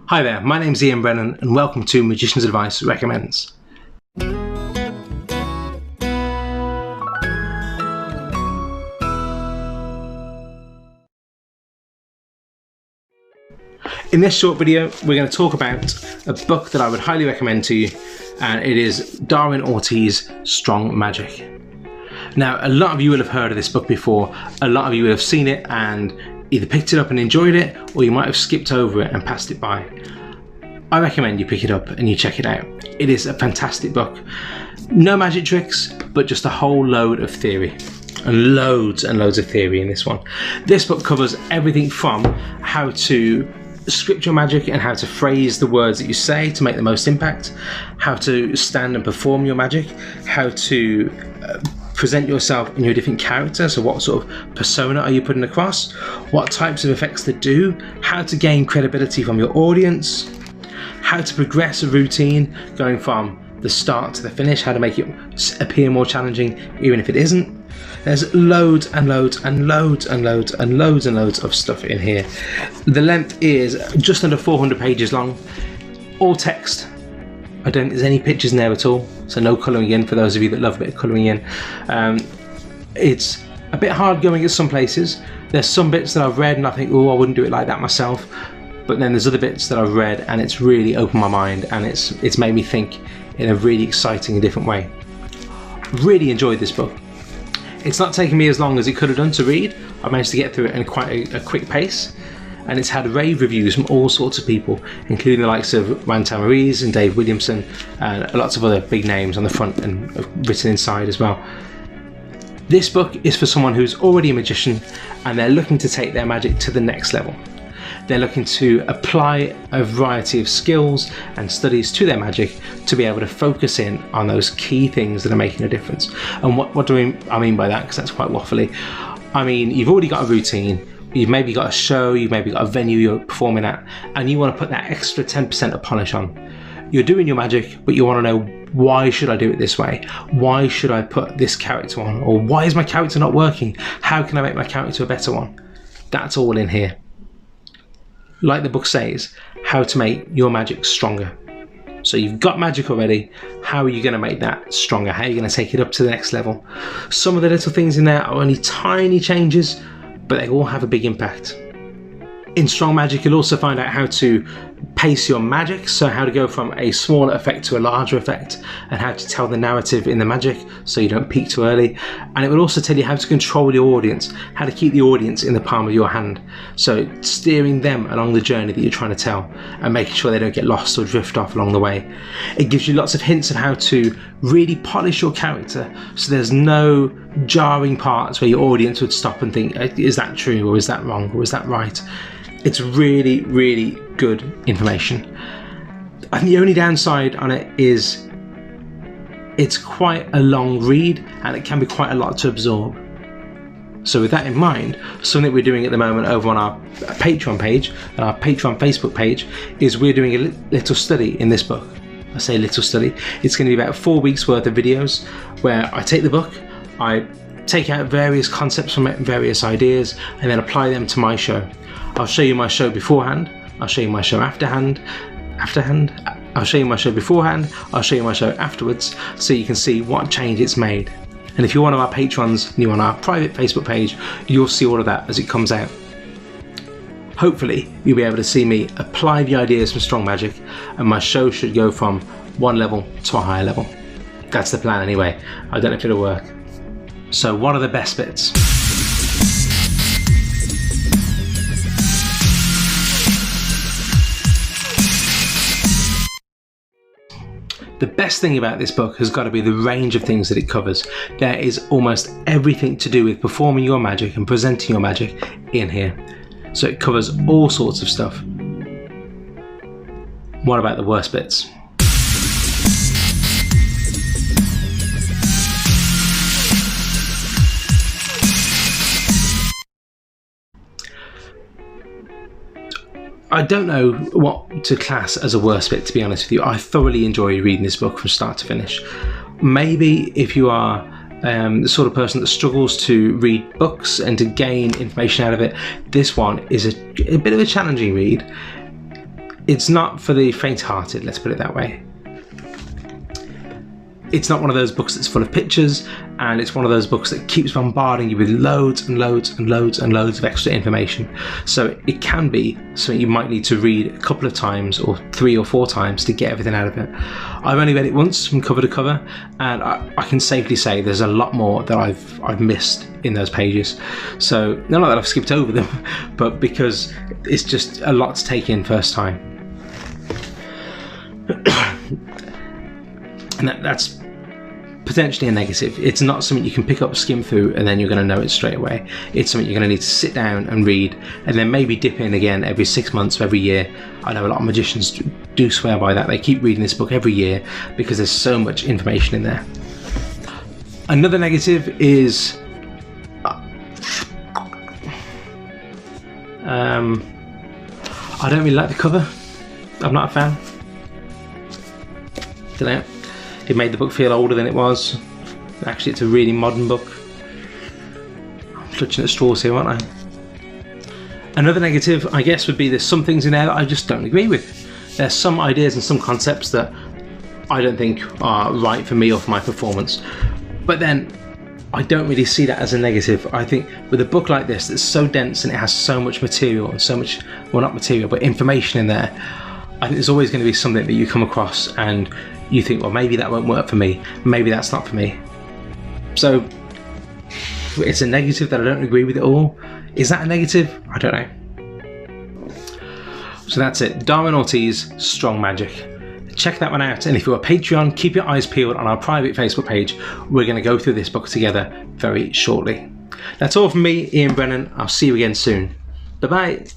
Hi there, my name's Ian Brennan and welcome to Magician's Advice Recommends. In this short video, we're going to talk about a book that I would highly recommend to you, and it is Darwin Ortiz, Strong Magic. Now, a lot of you will have heard of this book before, a lot of you will have seen it and either picked it up and enjoyed it, or you might have skipped over it and passed it by. I recommend you pick it up and you check it out. It is a fantastic book. No magic tricks, but just a whole load of theory. And loads of theory in this one. This book covers everything from how to script your magic and how to phrase the words that you say to make the most impact, how to stand and perform your magic, how to present yourself in your different characters. So what sort of persona are you putting across, what types of effects to do, how to gain credibility from your audience, how to progress a routine going from the start to the finish, how to make it appear more challenging even if it isn't. There's loads and loads of stuff in here. The length is just under 400 pages long, all text. I don't think there's any pictures in there at all, so no colouring in for those of you that love a bit of colouring in. It's a bit hard going at some places. There's some bits that I've read and I think, oh, I wouldn't do it like that myself. But then there's other bits that I've read and it's really opened my mind and it's made me think in a really exciting and different way. Really enjoyed this book. It's not taken me as long as it could have done to read. I managed to get through it in quite a quick pace. And it's had rave reviews from all sorts of people, including the likes of Juan Tamariz and Dave Williamson, and lots of other big names on the front and written inside as well. This book is for someone who's already a magician and they're looking to take their magic to the next level. They're looking to apply a variety of skills and studies to their magic to be able to focus in on those key things that are making a difference. And what do I mean by that? Because that's quite waffly. I mean, you've already got a routine. You've maybe got a show, you've maybe got a venue you're performing at, and you want to put that extra 10% of polish on. You're doing your magic, but you want to know, why should I do it this way? Why should I put this character on? Or why is my character not working? How can I make my character a better one? That's all in here. Like the book says, how to make your magic stronger. So you've got magic already, how are you going to make that stronger? How are you going to take it up to the next level? Some of the little things in there are only tiny changes, but they all have a big impact. In Strong Magic, you'll also find out how to pace your magic, so how to go from a smaller effect to a larger effect, and how to tell the narrative in the magic so you don't peak too early. And it will also tell you how to control your audience, how to keep the audience in the palm of your hand, so steering them along the journey that you're trying to tell and making sure they don't get lost or drift off along the way. It gives you lots of hints of how to really polish your character so there's no jarring parts where your audience would stop and think, is that true, or is that wrong, or is that right? It's really, really good information. I think the only downside on it is it's quite a long read and it can be quite a lot to absorb. So with that in mind, something we're doing at the moment over on our Patreon page and our Patreon Facebook page is we're doing a little study in this book. I say little study. It's going to be about 4 weeks worth of videos where I take the book, I take out various concepts from it, various ideas, and then apply them to my show. I'll show you my show beforehand, I'll show you my show afterhand, I'll show you my show beforehand, I'll show you my show afterwards, so you can see what change it's made. And if you're one of our patrons and you're on our private Facebook page, you'll see all of that as it comes out. Hopefully, you'll be able to see me apply the ideas from Strong Magic, and my show should go from one level to a higher level. That's the plan anyway. I don't know if it'll work. So what are the best bits? The best thing about this book has got to be the range of things that it covers. There is almost everything to do with performing your magic and presenting your magic in here. So it covers all sorts of stuff. What about the worst bits? I don't know what to class as a worst bit, to be honest with you. I thoroughly enjoyed reading this book from start to finish. Maybe if you are the sort of person that struggles to read books and to gain information out of it, this one is a bit of a challenging read. It's not for the faint-hearted, let's put it that way. It's not one of those books that's full of pictures, and it's one of those books that keeps bombarding you with loads and loads and loads and loads of extra information. So it can be something you might need to read a couple of times, or 3 or 4 times, to get everything out of it. I've only read it once from cover to cover, and I can safely say there's a lot more that I've missed in those pages. So not that I've skipped over them, but because it's just a lot to take in first time. And that's potentially a negative. It's not something you can pick up, skim through, and then you're going to know it straight away. It's something you're going to need to sit down and read, and then maybe dip in again every 6 months or every year. I know a lot of magicians do swear by that. They keep reading this book every year because there's so much information in there. Another negative is I don't really like the cover. I'm not a fan. Don't know. It made the book feel older than it was. Actually, it's a really modern book. I'm clutching at straws here, aren't I? Another negative, I guess, would be there's some things in there that I just don't agree with. There's some ideas and some concepts that I don't think are right for me or for my performance. But then, I don't really see that as a negative. I think with a book like this that's so dense and it has so much material and so much, well, not material, but information in there, I think there's always going to be something that you come across and you think, well, maybe that won't work for me, maybe that's not for me. So it's a negative that I don't agree with it all. Is that a negative? I don't know. So that's it, Darwin Ortiz, Strong Magic. Check that one out, and if you're a Patreon, keep your eyes peeled on our private Facebook page. We're going to go through this book together very shortly. That's all from me, Ian Brennan. I'll see you again soon. Bye bye.